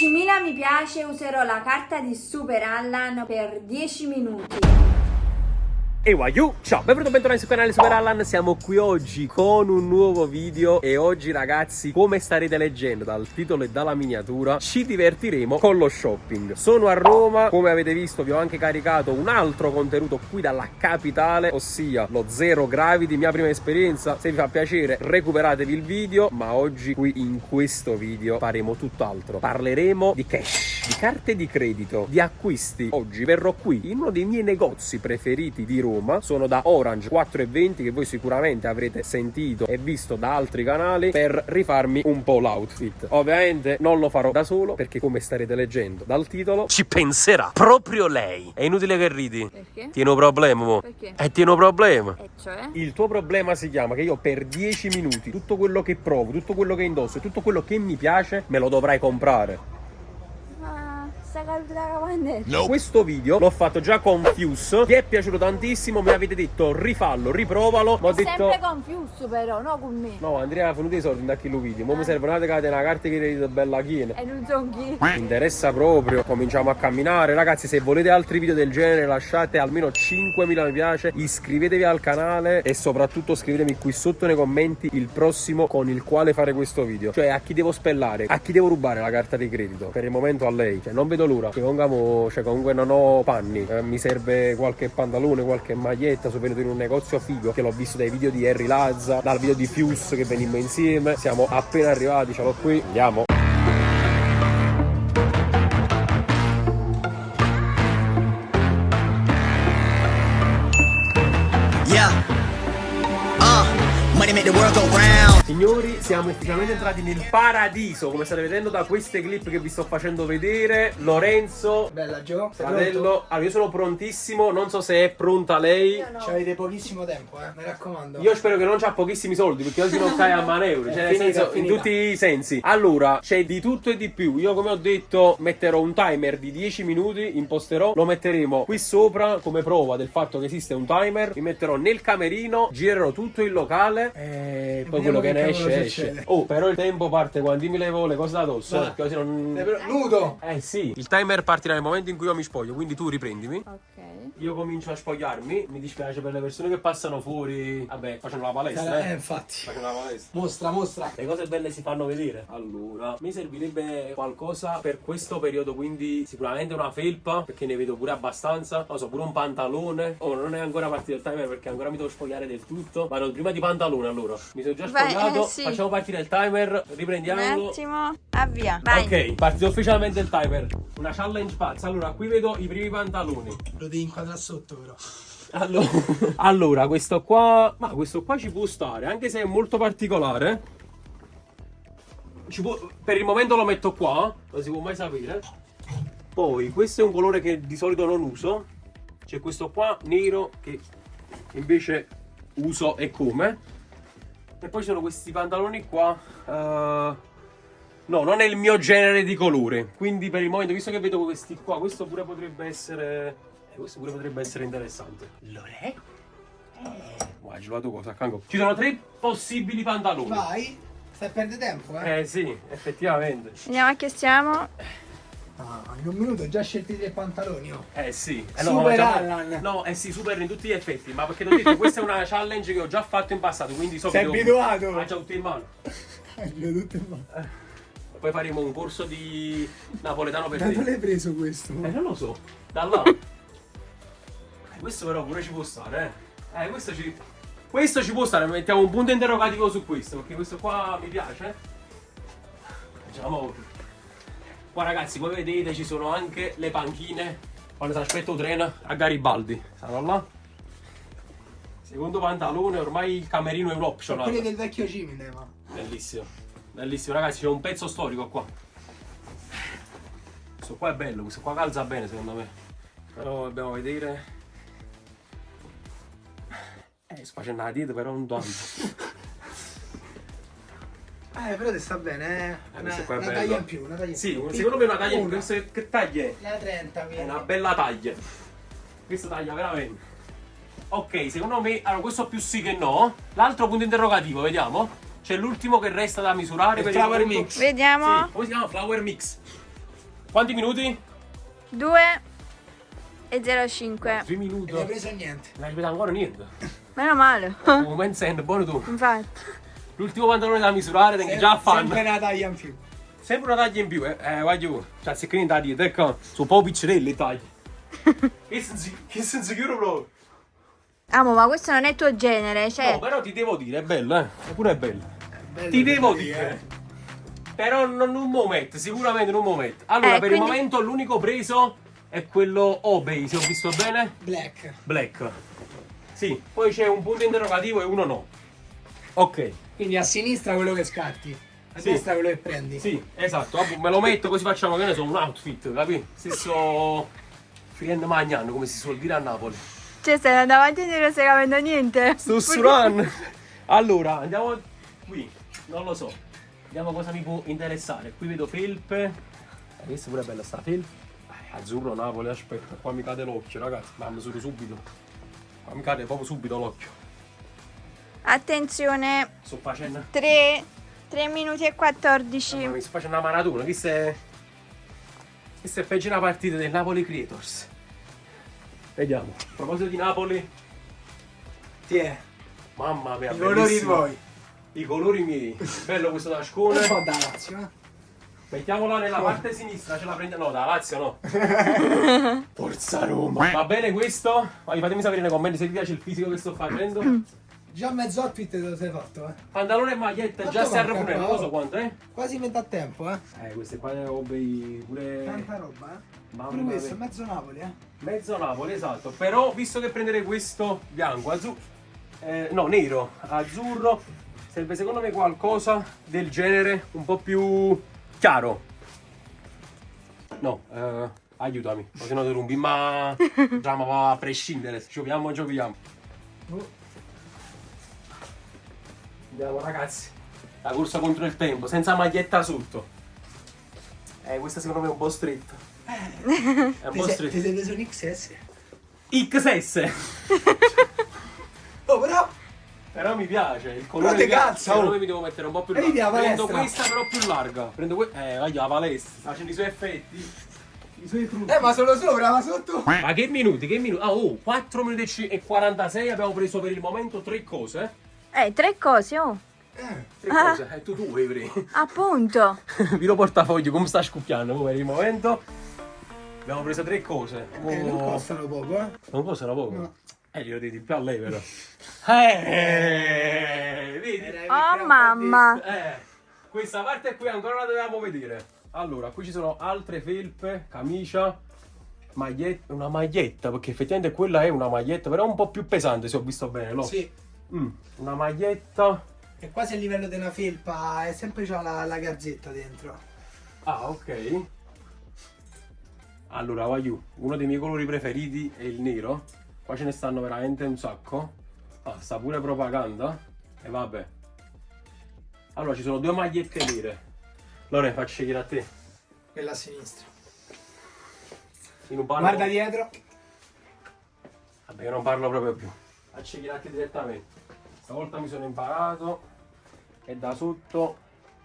10.000 mi piace userò la carta di Super Allan per 10 minuti. E waiu, ciao, benvenuto, bentornati sul canale Super Allan. Siamo qui oggi con un nuovo video e oggi ragazzi, come starete leggendo dal titolo e dalla miniatura, ci divertiremo con lo shopping. Sono a Roma, come avete visto vi ho anche caricato un altro contenuto qui dalla capitale, ossia lo Zero Gravity, mia prima esperienza. Se vi fa piacere recuperatevi il video, ma oggi qui in questo video faremo tutt'altro. Parleremo di cash, di carte di credito, di acquisti. Oggi verrò qui in uno dei miei negozi preferiti di Roma. Sono da Orange 4,20 che voi sicuramente avrete sentito e visto da altri canali, per rifarmi un po' l'outfit. Ovviamente non lo farò da solo perché, come starete leggendo dal titolo, ci penserà proprio lei. È inutile che ridi. Perché? Tieni un problema, mo. Perché? Tieni un problema. E cioè? Il tuo problema si chiama che io per 10 minuti tutto quello che provo, tutto quello che indosso e tutto quello che mi piace me lo dovrai comprare. Sta calda cavandetta. No. Questo video l'ho fatto già con Fuse, ti è piaciuto tantissimo, mi avete detto rifallo, riprovalo, ma ho detto Sempre confusio però, no con me. no, Andrea ha venuto i soldi da chi lo video, ma mi serve una carta che credito bella chiena. E non so chi. Mi interessa proprio, cominciamo a camminare. Ragazzi, se volete altri video del genere lasciate almeno 5.000 mi piace, iscrivetevi al canale e soprattutto scrivetemi qui sotto nei commenti il prossimo con il quale fare questo video. Cioè a chi devo spellare, a chi devo rubare la carta di credito. Per il momento a lei, cioè non vedo l'ora che pongamo, cioè comunque non ho panni, mi serve qualche pantalone, qualche maglietta. Sono venuto in un negozio figo che l'ho visto dai video di Harry Lazza, dal video di Fuse che venimmo insieme. Siamo appena arrivati, ce l'ho qui, andiamo. Money make the world go round. Signori, siamo ufficialmente entrati nel paradiso, come state vedendo da queste clip che vi sto facendo vedere. Lorenzo, Bella Gio, sei fratello, pronto? allora io sono prontissimo, non so se è pronta lei. Io no. Ci avete pochissimo tempo, mi raccomando. Io spero che non c'ha pochissimi soldi, perché oggi non cai a maneure, cioè nel Finita, senso, in finita. tutti i sensi. Allora, c'è di tutto e di più. Io, come ho detto, metterò un timer di 10 minuti, imposterò, lo metteremo qui sopra come prova del fatto che esiste un timer. Mi metterò nel camerino, girerò tutto il locale e poi quello vediamo che ne che esce cavolo esce. succede. Oh, però il tempo parte quando mi levo le cose da addosso, Vai. perché così non... Nudo! Eh sì, il timer partirà nel momento in cui io mi spoglio, quindi tu riprendimi. Ok. Io comincio a spogliarmi, mi dispiace per le persone che passano fuori, vabbè, facendo la palestra, Infatti. facendo la palestra. Mostra. Le cose belle si fanno vedere. Allora, mi servirebbe qualcosa per questo periodo, quindi sicuramente una felpa, perché ne vedo pure abbastanza. Non so, pure un pantalone. Oh, non è ancora partito il timer perché ancora mi devo spogliare del tutto. Vado prima di pantalone allora. Mi sono già Vai, spogliato, sì. facciamo partire il timer, Un riprendiamolo. attimo. Avvia. Vai. Ok, partito ufficialmente il timer. Una challenge pazza. Allora, qui vedo i primi pantaloni. Lo devi inquadrare sotto però. Allora, questo qua, ma questo qua ci può stare, anche se è molto particolare. Per il momento lo metto qua, non si può mai sapere. Poi, questo è un colore che di solito non uso. C'è questo qua nero che invece uso e come. E poi ci sono questi pantaloni qua. No, non è il mio genere di colore. Quindi per il momento, visto che vedo questi qua, questo pure potrebbe essere... questo pure potrebbe essere interessante. Lore? Guarda, gelato cosa? Cango. Ci sono 3 possibili pantaloni. Vai, stai a perdere tempo, eh? Sì, effettivamente. Vediamo a che siamo. In un minuto ho già scelti 3 pantaloni, oh. Sì. Super ma Allan. No, sì, super in tutti gli effetti. Ma perché ti ho detto, questa è una challenge che ho già fatto in passato. Quindi so Sei che abituato? Ha già tutte in mano. Tutte in mano. Poi faremo un corso di napoletano per Da dove te. l'hai preso questo? Non lo so. Da là. Questo però pure ci può stare, questo ci può stare, mettiamo un punto interrogativo su questo, perché questo qua mi piace. Diciamo, qua ragazzi, come vedete ci sono anche le panchine quando si aspetta il treno a Garibaldi. Stanno là. Secondo pantalone, ormai il camerino è un optional. Quelli del vecchio cinema. Bellissimo. Bellissimo ragazzi, c'è un pezzo storico qua. Questo qua è bello, questo qua calza bene secondo me. Però dobbiamo vedere. Sto facendo la dieta però non tanto. Però ti sta bene, Questo qua è una bello. taglia in più, una taglia in Sì, più. secondo me è una taglia in più. Una. Che taglia è? La 30, È quindi. una bella taglia. Questa taglia veramente. Ok, secondo me, allora questo più sì che no. L'altro punto interrogativo, vediamo. C'è l'ultimo che resta da misurare Il per flower il momento. mix. Vediamo. Sì, come si chiama? Flower mix. Quanti minuti? 2:05. 3 minuti. Non hai preso niente. Non hai ripetuto ancora niente. Meno male. Un mensend, buono tu. Infatti. L'ultimo pantalone da misurare, tengo già a fan. Sempre una taglia in più. Sempre una taglia in più, voglio. Cioè, se quindi da dietro, ecco. Sono un po' piccerelli, tagli. Che sono sicuro proprio. Amo, ma questo non è il tuo genere, cioè. No, però ti devo dire, è bello, Eppure è bello. Bello Ti che devo vedi, dire. Però non un momento, sicuramente non un momento. Allora, per il quindi- momento l'unico preso è quello Obey, se ho visto bene. Black. Black. Sì, poi c'è un punto interrogativo e uno no. Ok. Quindi a sinistra quello che scatti, a Sì. destra quello che prendi. Sì, esatto, vabbè, me lo metto così facciamo che ne so, un outfit, capi? Stesso Friend Magnan, come si suol dire a Napoli. Cioè, stai andando avanti e non stai capendo niente. Sussuran. Allora, andiamo qui, non lo so. Vediamo cosa mi può interessare. Qui vedo felpe. Questa pure è bella sta felpe. Azzurro Napoli, aspetta, qua mi cade l'occhio, ragazzi. Ma misuro subito. Qua mi cade proprio subito l'occhio. Attenzione, Sto facendo. 3 minuti e 14. Ma mi sto facendo una maratona, questa è peggio una partita del Napoli Creators. Vediamo. A proposito di Napoli, Ti è. mamma mia, I colori bellissimo. tuoi. I colori miei. Bello questo Un tascone. po' da Lazio, Mettiamola nella parte sinistra, ce la prendiamo. No, da Lazio no. Forza Roma. Va bene questo? Fatemi sapere nei commenti se vi piace il fisico che sto facendo. Già mezzo outfit te lo sei fatto, Pantalone e maglietta, già Quanto si manca, arrapone, non lo so quanto, Quasi metà tempo, queste qua le robe pure. Tanta roba, Mamma Pure questo, mia. mezzo Napoli, Mezzo Napoli, esatto. Però visto che prendere questo bianco, azzurro, no, nero, azzurro, serve secondo me qualcosa del genere un po' più chiaro. No, aiutami, così no ti rompi, ma diciamo va a prescindere, giochiamo. Andiamo ragazzi, la corsa contro il tempo, senza maglietta sotto. Questa secondo me è un po' stretta. È un po' Ti stretta. sei preso un XS. XS. Oh, però Però mi piace, il colore Però te mi piace, calza, secondo oh. me mi devo mettere un po' più Vedi la larga. Prendo palestra. questa però più larga. Prendo la palestra, sta facendo i suoi effetti. I suoi frutti. ma solo sopra, ma sotto. Ma che minuti? Ah, 4 minuti e 46 abbiamo preso per il momento 3 cose. 3 cose, oh. 3 cose, e tu vuoi pre. Appunto. Vino portafoglio, come sta scoppiando per il momento. Abbiamo preso 3 cose. Non costano poco, Non costano poco? No. Glielo devi più a lei però. Vedi? Oh mamma. Questa parte qui ancora la dovevamo vedere. Allora, qui ci sono altre felpe, camicia, maglietta, una maglietta, perché effettivamente quella è una maglietta, però un po' più pesante se ho visto bene, no? Sì. Una maglietta. È quasi a livello di una felpa, è sempre c'ha la garzetta dentro. Ah, ok. Allora, voglio, uno dei miei colori preferiti è il nero. Qua ce ne stanno veramente un sacco. Ah, sta pure propaganda. E vabbè. Allora, ci sono 2 magliette nere. Lore, faccio scegliere a te. Quella a sinistra. Io non parlo. Guarda dietro. Vabbè, io non parlo proprio più. Faccio scegliere a te direttamente. Stavolta mi sono imparato. Che da sotto.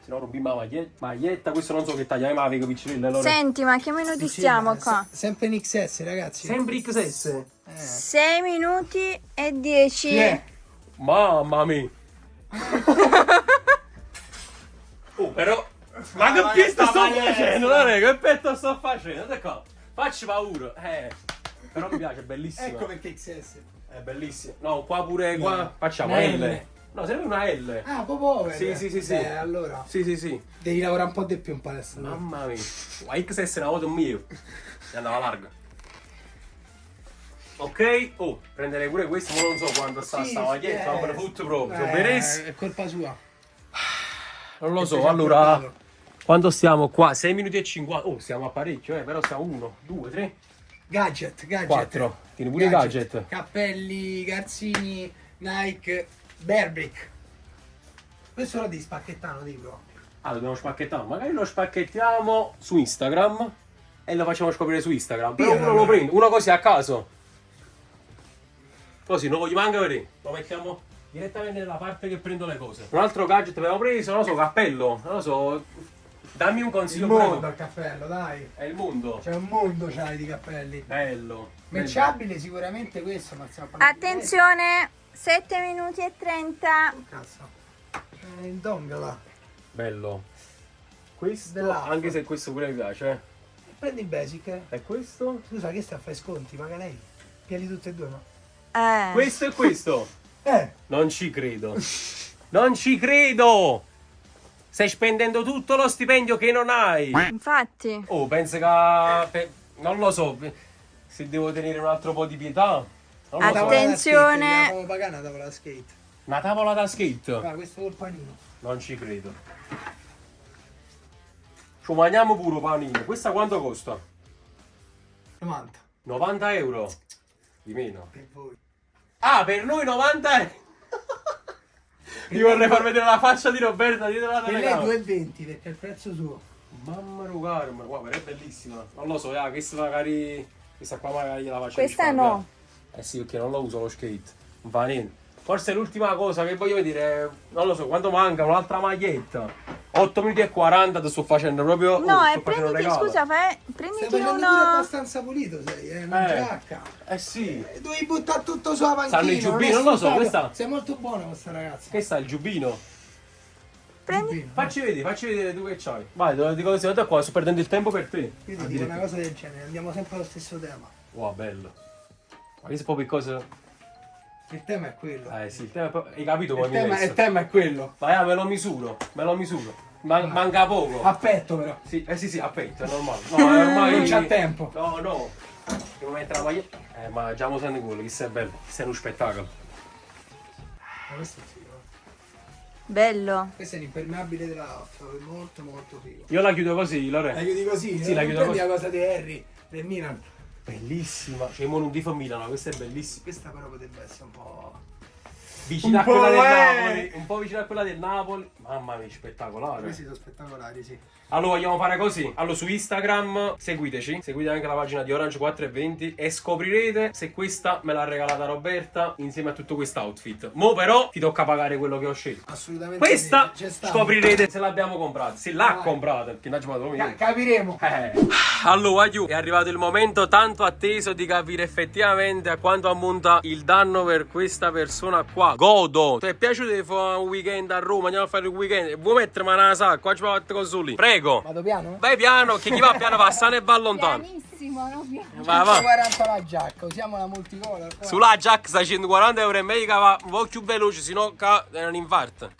Se no rubiamo la maglietta. Questo non so che taglia, ma avevo piccerelle. Lore. Senti, ma che minuti stiamo qua? Sempre in XS, ragazzi. Sempre XS. 6 minuti e 10. Mamma mia. Oh, però. Ma che pista sto facendo? Che petto sto facendo? Guarda qua. Facci paura. Però mi piace, è bellissimo. Ecco perché XS. È bellissimo. No, qua pure qua facciamo Una L. L. No, serve una L. Ah, proprio. Sì. Allora, Sì. devi lavorare un po' di più in palestra. Mamma mia. La XS è una volta un mio. E andava larga. Ok, prendere pure questo, ma non so quanto sta maglietta, ma me ne fotto proprio. Sono benissimo. È colpa sua. Non lo Questo so, ci ha allora. portato. Quando stiamo qua? 6 minuti e 50. Oh, stiamo a parecchio, però stiamo 1, 2, 3, Gadget. 4. Tieni pure i gadget. Cappelli, garzini, Nike, Bearbrick. Questo lo devi spacchettare, dico. Ah, dobbiamo spacchettare. Magari lo spacchettiamo su Instagram e lo facciamo scoprire su Instagram. Però uno lo prende, uno così a caso. Così, non voglio manca vedere. Lo mettiamo direttamente nella parte che prendo le cose. Un altro gadget abbiamo preso, non lo so, cappello, non lo so. Dammi un Il consiglio mondo pure. al cappello, dai. È il mondo. C'è un mondo c'hai di cappelli. Bello. Matchabile sicuramente questo, ma stiamo parlando di Attenzione, 7 minuti e 30. questo. Cazzo. C'è il dong là. Bello. Questo, Dell'Alfa. anche se questo pure mi piace. Prendi il basic. E questo? Scusa, che sta a fare sconti? Paga lei. Piedi tutte e due, no? Questo e questo. Eh. Non ci credo. Non ci credo. Stai spendendo tutto lo stipendio che non hai. Infatti. Oh, penso che... non lo so. Se devo tenere un altro po' di pietà. Non lo so. Attenzione. Dobbiamo pagare una tavola da skate. Una tavola da skate. Ah, questo col panino. Non ci credo. Ci mangiamo pure panino. Questa quanto costa? 90. 90 euro. Di meno. Per voi. Ah, per noi 90 euro. Io vorrei far vedere la faccia di Roberta dietro la Per lei telecamera. 2,20 perché è il prezzo suo. Mamma mia, guarda, è bellissima. Non lo so, questa magari... Questa qua magari gliela faccio Questa risparmiare. no. Eh sì, perché non lo uso lo skate. Non fa niente. Forse l'ultima cosa che voglio vedere, non lo so, quanto manca un'altra maglietta. 8 minuti e 40 ti sto facendo proprio... No, sto e facendo un prenditi, regalo. scusa, Stai prenditi facendo pure uno. abbastanza pulito, sei, una giacca. Eh sì. Devi buttare tutto sulla panchina. Stanno i giubbini, è non lo so, sfruttato. questa- Sei molto buona questa ragazza. Che sta il giubbino? Prendi. Giubbino. Facci vedere tu che c'hai. Vai, te lo dico così, guarda qua, sto perdendo il tempo per te. Quindi dico una cosa del genere, andiamo sempre allo stesso tema. Wow, bello. Ma questo è proprio cosa... Il tema è quello. Eh sì, il tema è proprio... Hai capito come mi hai Il messo? tema è quello. Vai, me lo misuro. Manca poco. A petto però. Sì, sì, a petto, è normale. No, è ormai... Non c'ha tempo. No. Devo mettere la maglietta. Ma già mo sento quello, che sei bello. Che sei uno spettacolo. Ma questo è figo. Bello. Questo è l'impermeabile della Off, molto molto figo. Io la chiudo così, Lore. La chiudi così? Sì, la non chiudo prendi così. la cosa di Harry, del Milan. Bellissima. C'è un tifo Milano, questa è bellissima. Questa però potrebbe essere un po'... Vicina Un a quella po', del eh. Napoli. Un po' vicina a quella del Napoli. Mamma mia, spettacolare. Questi sono spettacolari, sì. Allora vogliamo fare così. Allora su Instagram seguiteci, seguite anche la pagina di Orange 420 e scoprirete se questa me l'ha regalata Roberta insieme a tutto questo outfit. Mo però ti tocca pagare quello che ho scelto. Assolutamente Questa sì. C'è stato. scoprirete se l'abbiamo comprata, se l'ha Vai. comprata, perché non ci vado io. Capiremo. Allora, è arrivato il momento tanto atteso di capire effettivamente a quanto ammonta il danno per questa persona qua. Godo! Ti è piaciuto di fare un weekend a Roma? Andiamo a fare il weekend. Vuoi mettermi una sacca? Qua ci va a fare così lì. Prego. Vado piano? Vai piano, che chi va piano va sano e va lontano. Pianissimo, no? Va, va. 40 la giacca, usiamo la multicolor. qua. Sulla Jack sta 140 euro e meglio va un po' più veloce, sennò è un infarto.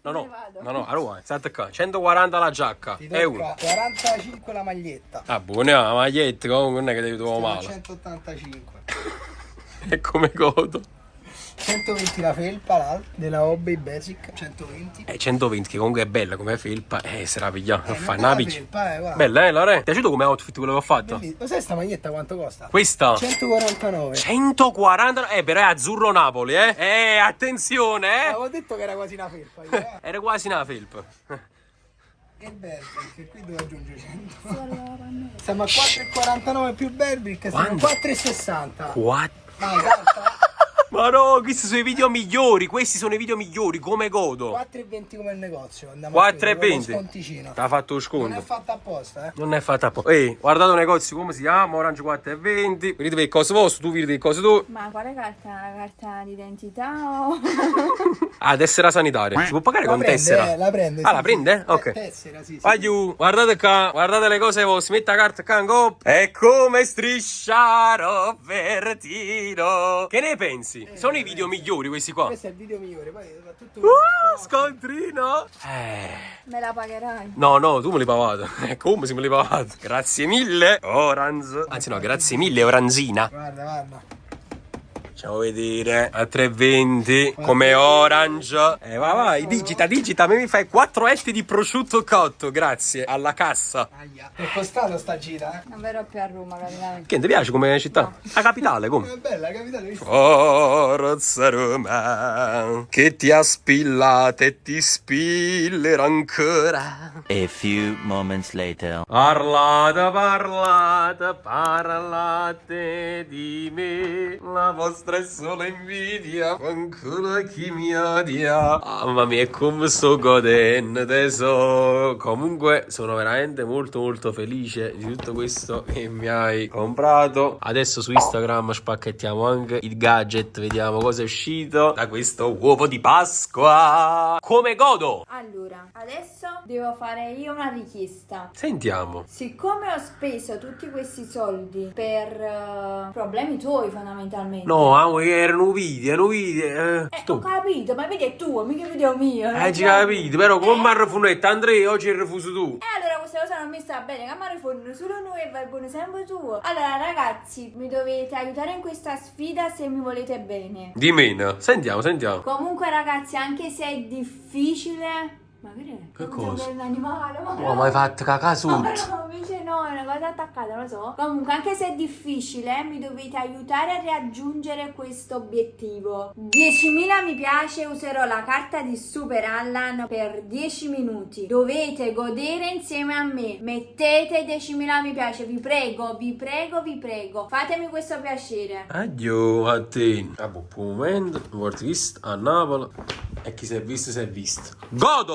No, allora, state qua. 140 la giacca. Ti E uno. tocca 45 la maglietta. Ah, buona la maglietta, comunque non è che devi trovare Stiamo a male. 185. E come godo. 120 la felpa, della Hobby Basic. 120. 120 che comunque è bella come felpa, se la pigliamo, non fa non una è piccia. felpa, guarda. Bella, Lore? Ti è piaciuto come outfit quello che ho fatto? Bellissimo. Lo sai sta maglietta quanto costa? Questa? 149. 140, però è azzurro Napoli, attenzione, Avevo detto che era quasi una felpa. Io, eh. Era quasi una felpa. E il Berbic, che qui devo aggiungere 100. Siamo a 4,49 più Berbic, siamo a Quanto? 4,60. What? Vai, carta. Ma no, questi sono i video migliori, come godo. 4,20 come il negozio. Andiamo a chiudere con lo 4,20. sconticino. T'ha fatto lo Non è sconto. fatta apposta, eh. Non è fatta apposta. Ehi, guardate un negozio come si chiama, Orange 420. Vedete le cose vostre, tu vedi le cose tu. Ma quale carta? La carta d'identità o... Ah, tessera sanitaria. Si può pagare con tessera? La prende. Ah, la prende? Ok. Tessera, sì, sì. Vai giù, guardate qua, guardate le cose vostre, metti la carta qua, go. È come striscia Robertino. Che ne pensi? Sono i video migliori questi qua. Questo è il video migliore, poi fa tutto Scontrino. Me la pagherai? No, tu me li pagate. Come se me li pagate? Grazie mille, Orange. Anzi no, grazie mille, Oranzina. Guarda. Facciamo vedere a 3,20 come Orange. Vai, digita. A me mi fai 4 etti di prosciutto cotto, grazie alla cassa. Aia. È costato sta gita, Non verrò più a Roma, capitale. Che ti piace come città? La capitale, come? È bella, capitale. Forza Roma, che ti ha spillato e ti spillerà ancora. A few moments later. Parlate di me, la vostra stress o l'invidia, ancora chi mi odia. Mamma mia, come sto godendo adesso. Comunque sono veramente molto felice di tutto questo che mi hai comprato. Adesso su Instagram spacchettiamo anche il gadget, vediamo cosa è uscito da questo uovo di Pasqua. Come godo? Allora, adesso devo fare io una richiesta. Sentiamo. Siccome ho speso tutti questi soldi per problemi tuoi fondamentalmente. No, amo, erano video. Ho capito, ma vedi è tuo, mica video mio. Ci capito, però come mi ha rifunetto Andrea, oggi hai rifuso tu. Allora questa cosa non mi sta bene, che mi rifondono solo noi e va buono sempre tuo. Allora ragazzi, mi dovete aiutare in questa sfida se mi volete bene. Di meno, sentiamo. Comunque ragazzi, anche se è difficile... Ma Che cosa? È un animale, ma Oh, ma hai fatto cacà sotto. no, invece no, è una cosa attaccata, non lo so. Comunque, anche se è difficile, mi dovete aiutare a raggiungere questo obiettivo. 10.000 mi piace, userò la carta di Super Allan per 10 minuti. Dovete godere insieme a me. Mettete 10.000 mi piace, vi prego. Fatemi questo piacere. Addio a te. Vabbè, per un momento, non ho visto a Napoli. E chi si è visto, si è visto. Godo!